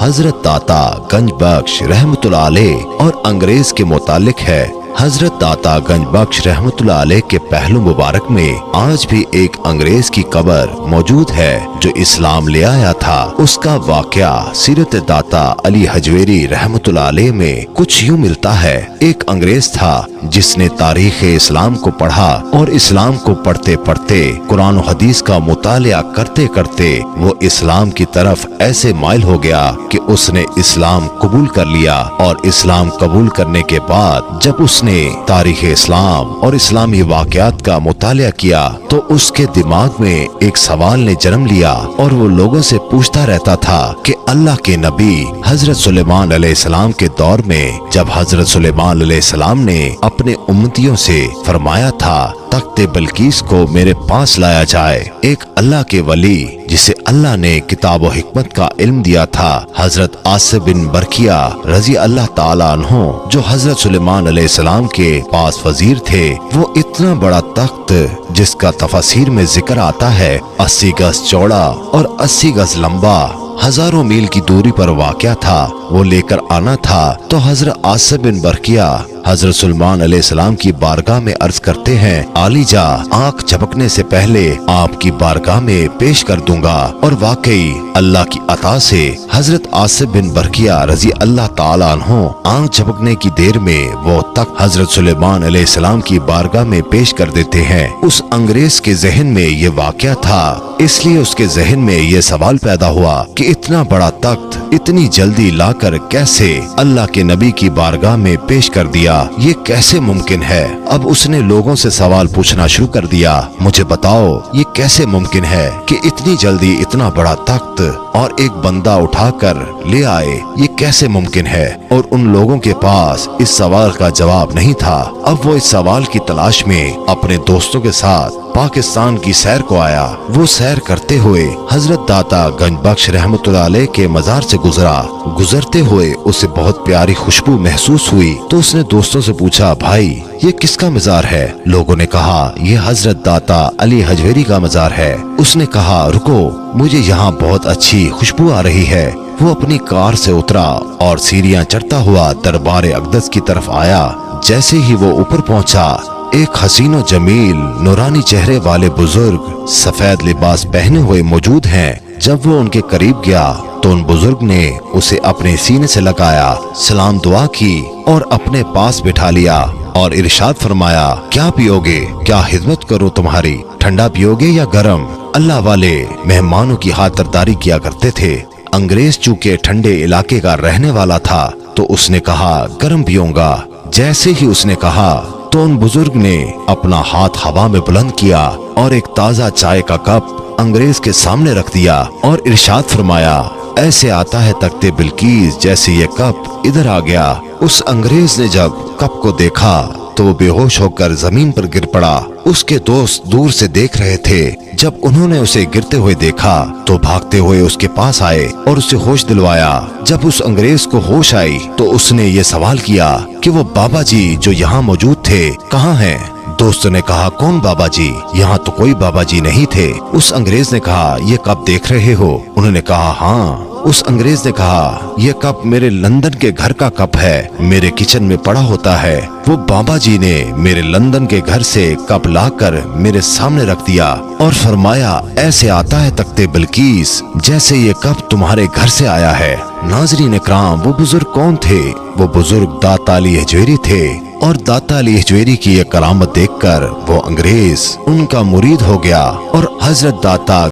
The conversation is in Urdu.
حضرت داتا گنج بخش رحمتullah علیہ اور انگریز کے متعلق ہے۔ حضرت داتا گنج بخش رحمتullah علیہ کے پہلو مبارک میں آج بھی ایک انگریز کی قبر موجود ہے جو اسلام لے آیا تھا۔ اس کا واقعہ سیرت داتا علی حجویری رحمتullah علیہ میں کچھ یوں ملتا ہے۔ ایک انگریز تھا جس نے تاریخ اسلام کو پڑھا اور اسلام کو پڑھتے پڑھتے قرآن و حدیث کا مطالعہ کرتے کرتے وہ اسلام کی طرف ایسے مائل ہو گیا کہ اس نے اسلام قبول کر لیا، اور اسلام قبول کرنے کے بعد جب اس نے تاریخ اسلام اور اسلامی واقعات کا مطالعہ کیا تو اس کے دماغ میں ایک سوال نے جنم لیا، اور وہ لوگوں سے پوچھتا رہتا تھا کہ اللہ کے نبی حضرت سلیمان علیہ السلام کے دور میں جب حضرت سلیمان علیہ السلام نے اپنے امتیوں سے فرمایا تھا تخت بلقیس کو میرے پاس لایا جائے، ایک اللہ کے ولی جسے اللہ نے کتاب و حکمت کا علم دیا تھا، حضرت آصف بن برکیہ رضی اللہ تعالیٰ عنہ، جو حضرت سلیمان علیہ السلام کے پاس وزیر تھے، وہ اتنا بڑا تخت جس کا تفاسیر میں ذکر آتا ہے 80 گز چوڑا اور 80 گز لمبا، ہزاروں میل کی دوری پر واقع تھا، وہ لے کر آنا تھا۔ تو حضرت آصف بن برکیہ حضرت سلیمان علیہ السلام کی بارگاہ میں عرض کرتے ہیں، عالی جا، آنکھ جھپکنے سے پہلے آپ کی بارگاہ میں پیش کر دوں گا۔ اور واقعی اللہ کی عطا سے حضرت آصف بن برکیہ رضی اللہ تعالیٰ عنہ آنکھ جھپکنے کی دیر میں وہ تک حضرت سلیمان علیہ السلام کی بارگاہ میں پیش کر دیتے ہیں۔ اس انگریز کے ذہن میں یہ واقعہ تھا، اس لیے اس کے ذہن میں یہ سوال پیدا ہوا کہ اتنا بڑا تخت اتنی جلدی لا کر کیسے اللہ کے نبی کی بارگاہ میں پیش کر دیا، یہ کیسے ممکن ہے؟ اب اس نے لوگوں سے سوال پوچھنا شروع کر دیا، مجھے بتاؤ یہ کیسے ممکن ہے کہ اتنی جلدی اتنا بڑا تخت اور ایک بندہ اٹھا کر لے آئے، یہ کیسے ممکن ہے؟ اور ان لوگوں کے پاس اس سوال کا جواب نہیں تھا۔ اب وہ اس سوال کی تلاش میں اپنے دوستوں کے ساتھ پاکستان کی سیر کو آیا۔ وہ سیر کرتے ہوئے حضرت داتا گنج بخش رحمتullah علیہ کے مزار سے گزرا۔ گزرتے ہوئے اسے بہت پیاری خوشبو محسوس ہوئی، تو اس نے دوستوں سے پوچھا، بھائی یہ کس کا مزار ہے؟ لوگوں نے کہا یہ حضرت داتا علی حجویری کا مزار ہے۔ اس نے کہا رکو، مجھے یہاں بہت اچھی خوشبو آ رہی ہے۔ وہ اپنی کار سے اترا اور سیڑھیاں چڑھتا ہوا دربار اقدس کی طرف آیا۔ جیسے ہی وہ اوپر پہنچا، ایک حسین و جمیل نورانی چہرے والے بزرگ سفید لباس پہنے ہوئے موجود ہیں۔ جب وہ ان کے قریب گیا تو ان بزرگ نے اسے اپنے سینے سے لگایا، سلام دعا کی اور اپنے پاس بٹھا لیا اور ارشاد فرمایا، کیا پیو گے؟ کیا خدمت کرو تمہاری؟ ٹھنڈا پیو گے یا گرم؟ اللہ والے مہمانوں کی خاطرداری کیا کرتے تھے۔ انگریز چونکہ ٹھنڈے علاقے کا رہنے والا تھا تو اس نے کہا گرم پیوں گا۔ جیسے ہی اس نے کہا تو ان بزرگ نے اپنا ہاتھ ہوا میں بلند کیا اور ایک تازہ چائے کا کپ انگریز کے سامنے رکھ دیا اور ارشاد فرمایا، ایسے آتا ہے تخت بلقیس جیسے یہ کپ ادھر آ گیا۔ اس انگریز نے جب کپ کو دیکھا تو وہ بے ہوش ہو کر زمین پر گر پڑا۔ اس کے دوست دور سے دیکھ رہے تھے۔ جب انہوں نے اسے گرتے ہوئے دیکھا تو بھاگتے ہوئے اس کے پاس آئے اور اسے ہوش دلوایا۔ جب اس انگریز کو ہوش آئی تو اس نے یہ سوال کیا کہ وہ بابا جی جو یہاں موجود تھے کہاں ہیں؟ دوستوں نے کہا کون بابا جی؟ یہاں تو کوئی بابا جی نہیں تھے۔ اس انگریز نے کہا یہ کپ دیکھ رہے ہو؟ انہوں نے کہا ہاں۔ اس انگریز نے کہا یہ کپ میرے لندن کے گھر کا کپ ہے، میرے کچن میں پڑا ہوتا ہے۔ وہ بابا جی نے میرے لندن کے گھر سے کپ لا کر میرے سامنے رکھ دیا اور فرمایا ایسے آتا ہے تخت بلقیس جیسے یہ کپ تمہارے گھر سے آیا ہے۔ ناظرین اکرام، وہ بزرگ کون تھے؟ وہ بزرگ داتا علی حجویری تھے، اور داتا علی حجویری کی یہ کرامت دیکھ کر وہ انگریز ان کا مرید ہو گیا اور حضرت داتا